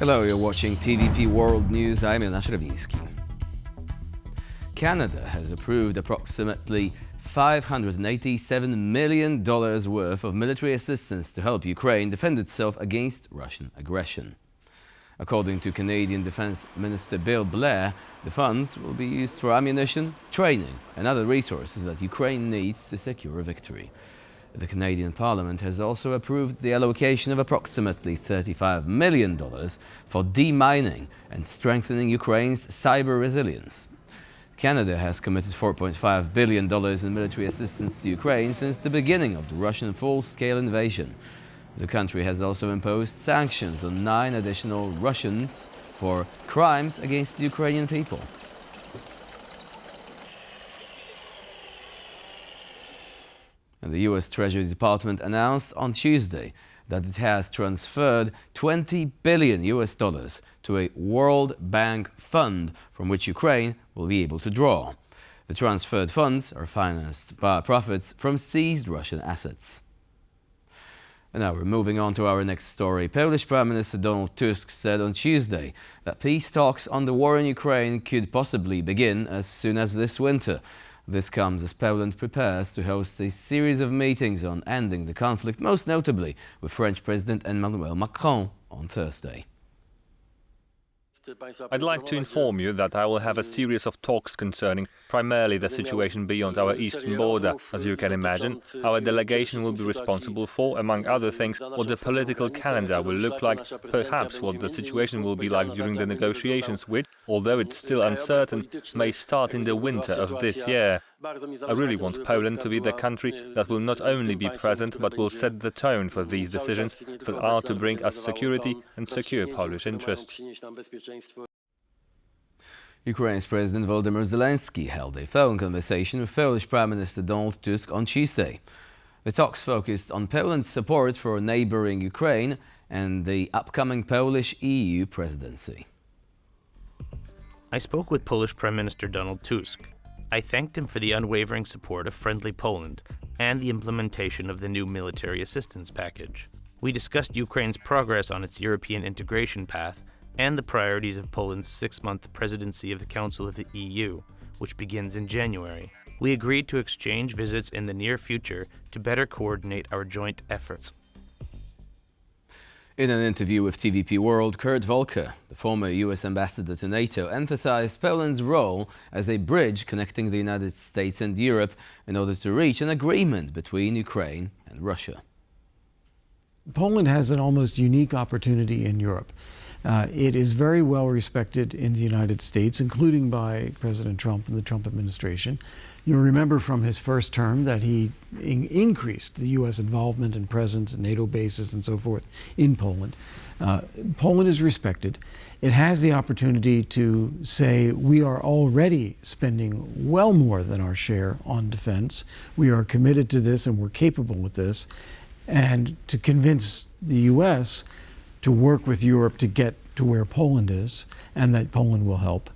Hello, you're watching TVP World News. I'm Jonasz Rawiński. Canada has approved approximately $587 million worth of military assistance to help Ukraine defend itself against Russian aggression. According to Canadian Defence Minister Bill Blair, the funds will be used for ammunition, training and other resources that Ukraine needs to secure a victory. The Canadian Parliament has also approved the allocation of approximately $35 million for demining and strengthening Ukraine's cyber resilience. Canada has committed $4.5 billion in military assistance to Ukraine since the beginning of the Russian full-scale invasion. The country has also imposed sanctions on 9 additional Russians for crimes against the Ukrainian people. And the U.S. Treasury Department announced on Tuesday that it has transferred $20 billion to a World Bank fund from which Ukraine will be able to draw. The transferred funds are financed by profits from seized Russian assets. And now we're moving on to our next story. Polish Prime Minister Donald Tusk said on Tuesday that peace talks on the war in Ukraine could possibly begin as soon as this winter. This comes as Poland prepares to host a series of meetings on ending the conflict, most notably with French President Emmanuel Macron on Thursday. I'd like to inform you that I will have a series of talks concerning primarily the situation beyond our eastern border. As you can imagine, our delegation will be responsible for, among other things, what the political calendar will look like, perhaps what the situation will be like during the negotiations, which, although it's still uncertain, may start in the winter of this year. I really want Poland to be the country that will not only be present, but will set the tone for these decisions that are to bring us security and secure Polish interests. Ukraine's President Volodymyr Zelenskyy held a phone conversation with Polish Prime Minister Donald Tusk on Tuesday. The talks focused on Poland's support for neighboring Ukraine and the upcoming Polish EU presidency. I spoke with Polish Prime Minister Donald Tusk. I thanked him for the unwavering support of friendly Poland and the implementation of the new military assistance package. We discussed Ukraine's progress on its European integration path and the priorities of Poland's 6-month presidency of the Council of the EU, which begins in January. We agreed to exchange visits in the near future to better coordinate our joint efforts. In an interview with TVP World, Kurt Volker, the former U.S. ambassador to NATO, emphasized Poland's role as a bridge connecting the United States and Europe in order to reach an agreement between Ukraine and Russia. Poland has an almost unique opportunity in Europe. It is very well respected in the United States, including by President Trump and the Trump administration. You'll remember from his first term that he increased the U.S. involvement and presence at NATO bases and so forth in Poland. Poland is respected. It has the opportunity to say we are already spending well more than our share on defense. We are committed to this and we're capable of this. And to convince the U.S. to work with Europe to get to where Poland is and that Poland will help.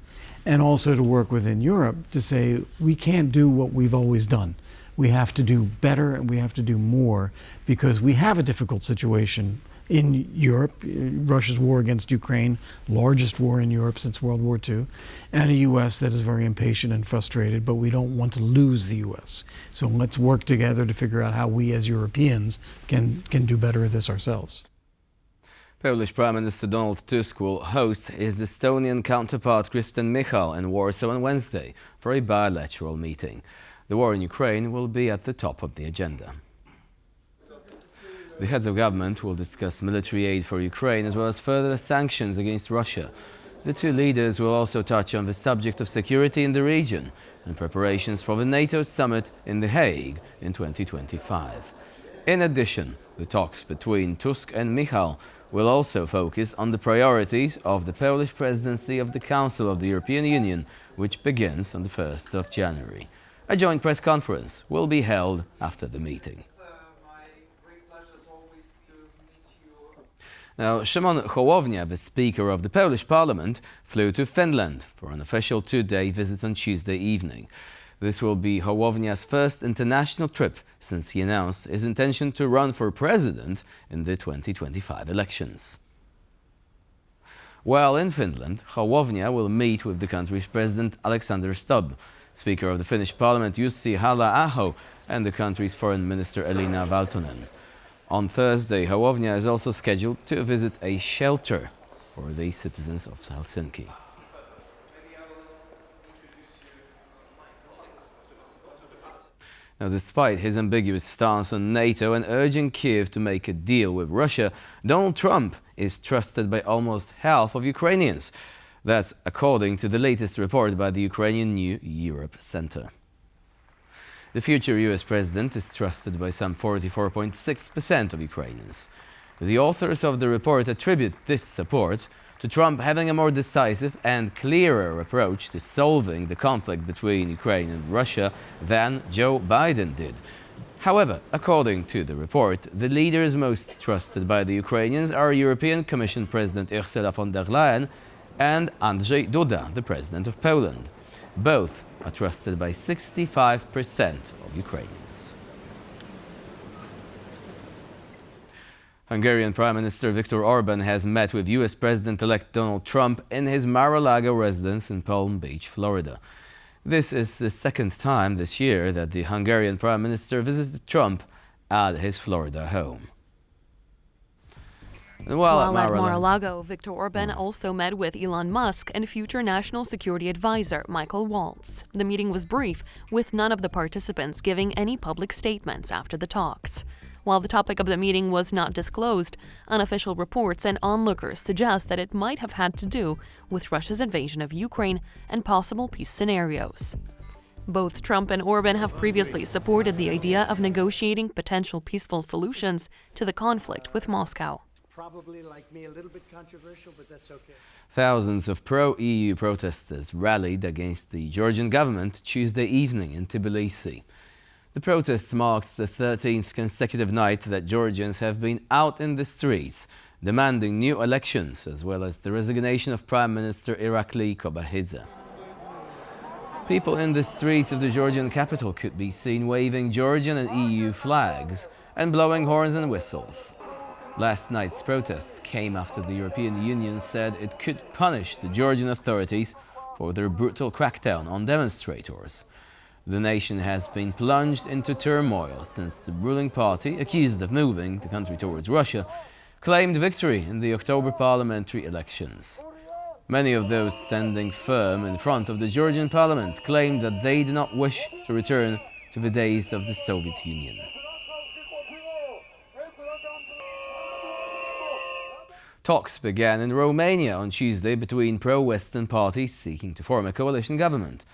And also to work within Europe to say we can't do what we've always done. We have to do better and we have to do more because we have a difficult situation in Europe. Russia's war against Ukraine, largest war in Europe since World War II, and a U.S. that is very impatient and frustrated, but we don't want to lose the U.S. So let's work together to figure out how we as Europeans can do better at this ourselves. Polish Prime Minister Donald Tusk will host his Estonian counterpart Kristen Michal in Warsaw on Wednesday for a bilateral meeting. The war in Ukraine will be at the top of the agenda. The heads of government will discuss military aid for Ukraine as well as further sanctions against Russia. The two leaders will also touch on the subject of security in the region and preparations for the NATO summit in The Hague in 2025. In addition, the talks between Tusk and Michal will also focus on the priorities of the Polish presidency of the Council of the European Union, which begins on the 1st of January. A joint press conference will be held after the meeting. Now, Szymon Hołownia, the Speaker of the Polish Parliament, flew to Finland for an official 2-day visit on Tuesday evening. This will be Hołownia's first international trip since he announced his intention to run for president in the 2025 elections. While in Finland, Hołownia will meet with the country's President Alexander Stubb, Speaker of the Finnish Parliament Jussi Halla-aho, and the country's Foreign Minister Elina Valtonen. On Thursday, Hołownia is also scheduled to visit a shelter for the citizens of Helsinki. Now, despite his ambiguous stance on NATO and urging Kiev to make a deal with Russia, Donald Trump is trusted by almost half of Ukrainians. That's according to the latest report by the Ukrainian New Europe Center. The future US president is trusted by some 44.6% of Ukrainians. The authors of the report attribute this support to Trump having a more decisive and clearer approach to solving the conflict between Ukraine and Russia than Joe Biden did. However, according to the report, the leaders most trusted by the Ukrainians are European Commission President Ursula von der Leyen and Andrzej Duda, the President of Poland. Both are trusted by 65% of Ukrainians. Hungarian Prime Minister Viktor Orban has met with US President-elect Donald Trump in his Mar-a-Lago residence in Palm Beach, Florida. This is the second time this year that the Hungarian Prime Minister visited Trump at his Florida home. While at Mar-a-Lago, Viktor Orban also met with Elon Musk and future National Security Advisor Michael Waltz. The meeting was brief, with none of the participants giving any public statements after the talks. While the topic of the meeting was not disclosed, unofficial reports and onlookers suggest that it might have had to do with Russia's invasion of Ukraine and possible peace scenarios. Both Trump and Orban have previously supported the idea of negotiating potential peaceful solutions to the conflict with Moscow. Probably, like me, a little bit controversial, but that's okay. Thousands of pro-EU protesters rallied against the Georgian government Tuesday evening in Tbilisi. The protest marks the 13th consecutive night that Georgians have been out in the streets, demanding new elections, as well as the resignation of Prime Minister Irakli Kobahidze. People in the streets of the Georgian capital could be seen waving Georgian and EU flags and blowing horns and whistles. Last night's protests came after the European Union said it could punish the Georgian authorities for their brutal crackdown on demonstrators. The nation has been plunged into turmoil since the ruling party, accused of moving the country towards Russia, claimed victory in the October parliamentary elections. Many of those standing firm in front of the Georgian parliament claimed that they do not wish to return to the days of the Soviet Union. Talks began in Romania on Tuesday between pro-Western parties seeking to form a coalition government.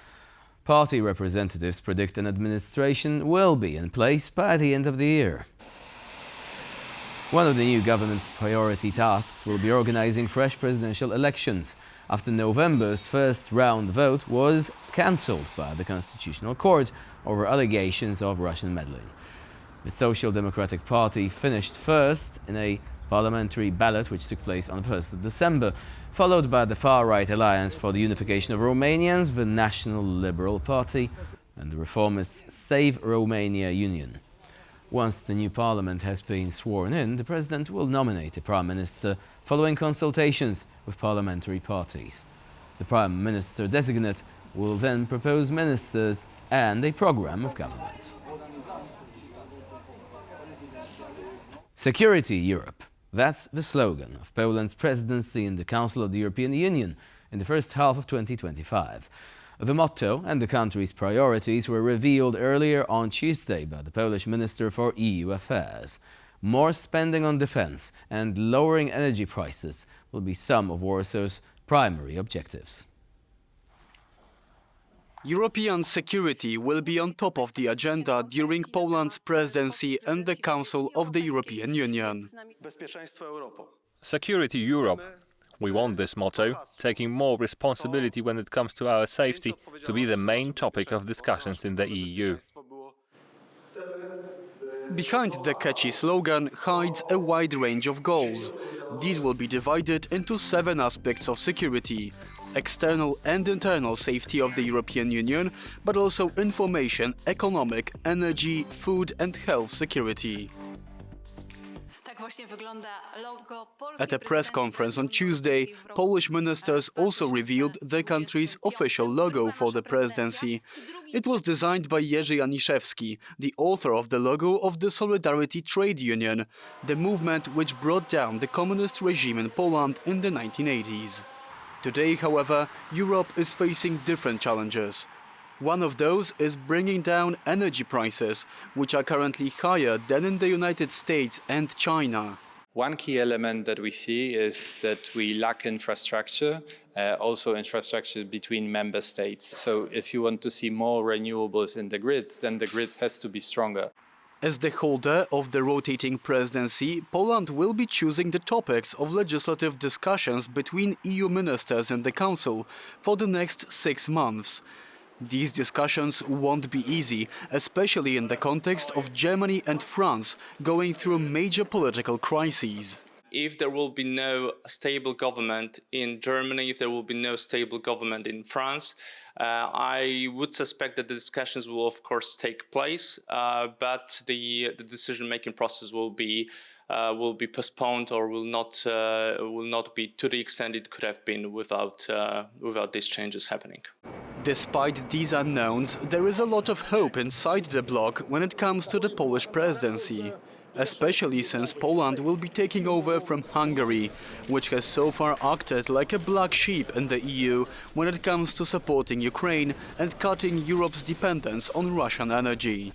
Party representatives predict an administration will be in place by the end of the year. One of the new government's priority tasks will be organizing fresh presidential elections after November's first round vote was cancelled by the Constitutional Court over allegations of Russian meddling. The Social Democratic Party finished first in a parliamentary ballot which took place on 1st of December, followed by the far-right Alliance for the Unification of Romanians, the National Liberal Party, and the reformist Save Romania Union. Once the new parliament has been sworn in, the president will nominate a prime minister following consultations with parliamentary parties. The prime minister designate will then propose ministers and a program of government. Security Europe. That's the slogan of Poland's presidency in the Council of the European Union in the first half of 2025. The motto and the country's priorities were revealed earlier on Tuesday by the Polish Minister for EU Affairs. More spending on defense and lowering energy prices will be some of Warsaw's primary objectives. European security will be on top of the agenda during Poland's presidency in the Council of the European Union. Security Europe. We want this motto, taking more responsibility when it comes to our safety, to be the main topic of discussions in the EU. Behind the catchy slogan hides a wide range of goals. These will be divided into 7 aspects of security: external and internal safety of the European Union, but also information, economic, energy, food and health security. At a press conference on Tuesday, Polish ministers also revealed the country's official logo for the presidency. It was designed by Jerzy Aniszewski, the author of the logo of the Solidarity Trade Union, the movement which brought down the communist regime in Poland in the 1980s. Today, however, Europe is facing different challenges. One of those is bringing down energy prices, which are currently higher than in the United States and China. One key element that we see is that we lack infrastructure, also infrastructure between member states. So if you want to see more renewables in the grid, then the grid has to be stronger. As the holder of the rotating presidency, Poland will be choosing the topics of legislative discussions between EU ministers and the Council for the next 6 months. These discussions won't be easy, especially in the context of Germany and France going through major political crises. If there will be no stable government in Germany, if there will be no stable government in France, I would suspect that the discussions will of course take place, but the decision-making process will be postponed or will not be to the extent it could have been without these changes happening. Despite these unknowns, there is a lot of hope inside the bloc when it comes to the Polish presidency, especially since Poland will be taking over from Hungary, which has so far acted like a black sheep in the EU when it comes to supporting Ukraine and cutting Europe's dependence on Russian energy.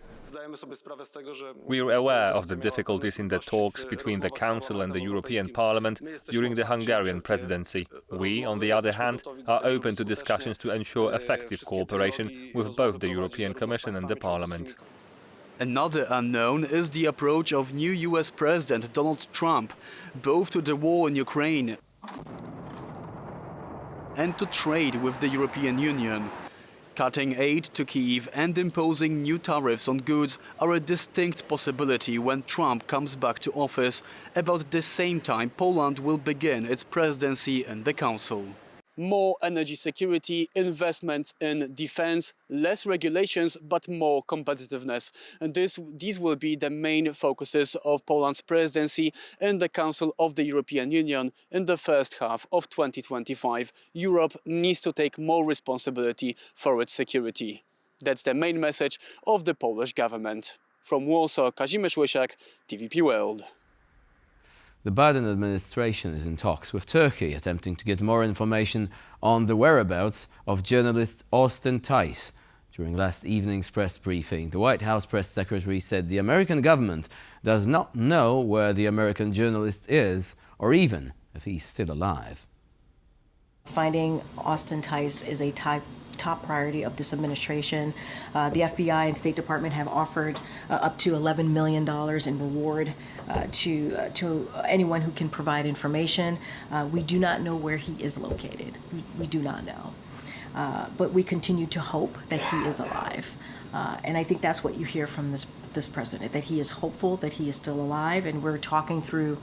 We are aware of the difficulties in the talks between the Council and the European Parliament during the Hungarian presidency. We, on the other hand, are open to discussions to ensure effective cooperation with both the European Commission and the Parliament. Another unknown is the approach of new U.S. President Donald Trump, both to the war in Ukraine and to trade with the European Union. Cutting aid to Kyiv and imposing new tariffs on goods are a distinct possibility when Trump comes back to office. About the same time, Poland will begin its presidency in the Council. More energy security, investments in defense, less regulations, but more competitiveness. And these will be the main focuses of Poland's presidency in the Council of the European Union in the first half of 2025. Europe needs to take more responsibility for its security. That's the main message of the Polish government. From Warsaw, Kazimierz Łysiak, TVP World. The Biden administration is in talks with Turkey, attempting to get more information on the whereabouts of journalist Austin Tice. During last evening's press briefing, the White House press secretary said the American government does not know where the American journalist is, or even if he's still alive. Finding Austin Tice is a top priority of this administration. The FBI and State Department have offered up to $11 million in reward to anyone who can provide information. We do not know where he is located. We do not know. But we continue to hope that he is alive. And I think that's what you hear from this president, that he is hopeful that he is still alive, and we're talking through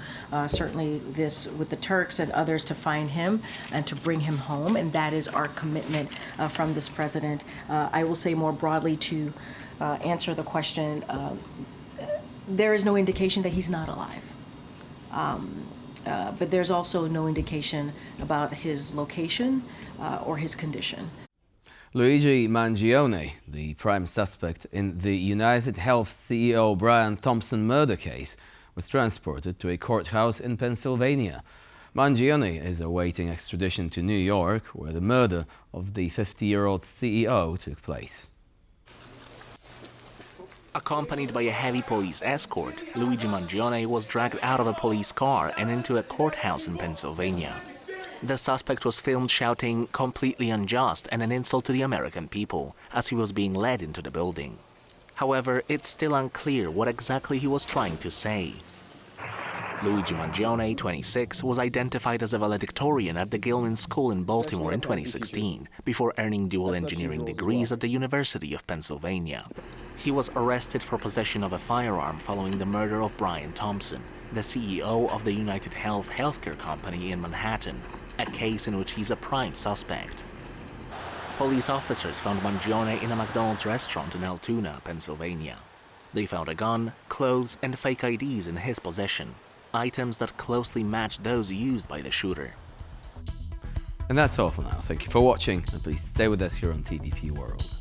certainly this with the Turks and others to find him and to bring him home, and that is our commitment from this president. I will say more broadly to answer the question, there is no indication that he's not alive. But there's also no indication about his location or his condition. Luigi Mangione, the prime suspect in the United Health CEO Brian Thompson murder case, was transported to a courthouse in Pennsylvania. Mangione is awaiting extradition to New York, where the murder of the 50-year-old CEO took place. Accompanied by a heavy police escort, Luigi Mangione was dragged out of a police car and into a courthouse in Pennsylvania. The suspect was filmed shouting "completely unjust" and an insult to the American people as he was being led into the building. However, it's still unclear what exactly he was trying to say. Luigi Mangione, 26, was identified as a valedictorian at the Gilman School in Baltimore in 2016, before earning dual engineering degrees at the University of Pennsylvania. He was arrested for possession of a firearm following the murder of Brian Thompson, the CEO of the United Health healthcare company in Manhattan, a case in which he's a prime suspect. Police officers found Mangione in a McDonald's restaurant in Altoona, Pennsylvania. They found a gun, clothes, and fake IDs in his possession. items that closely matched those used by the shooter. And that's all for now. Thank you for watching, and please stay with us here on TVP World.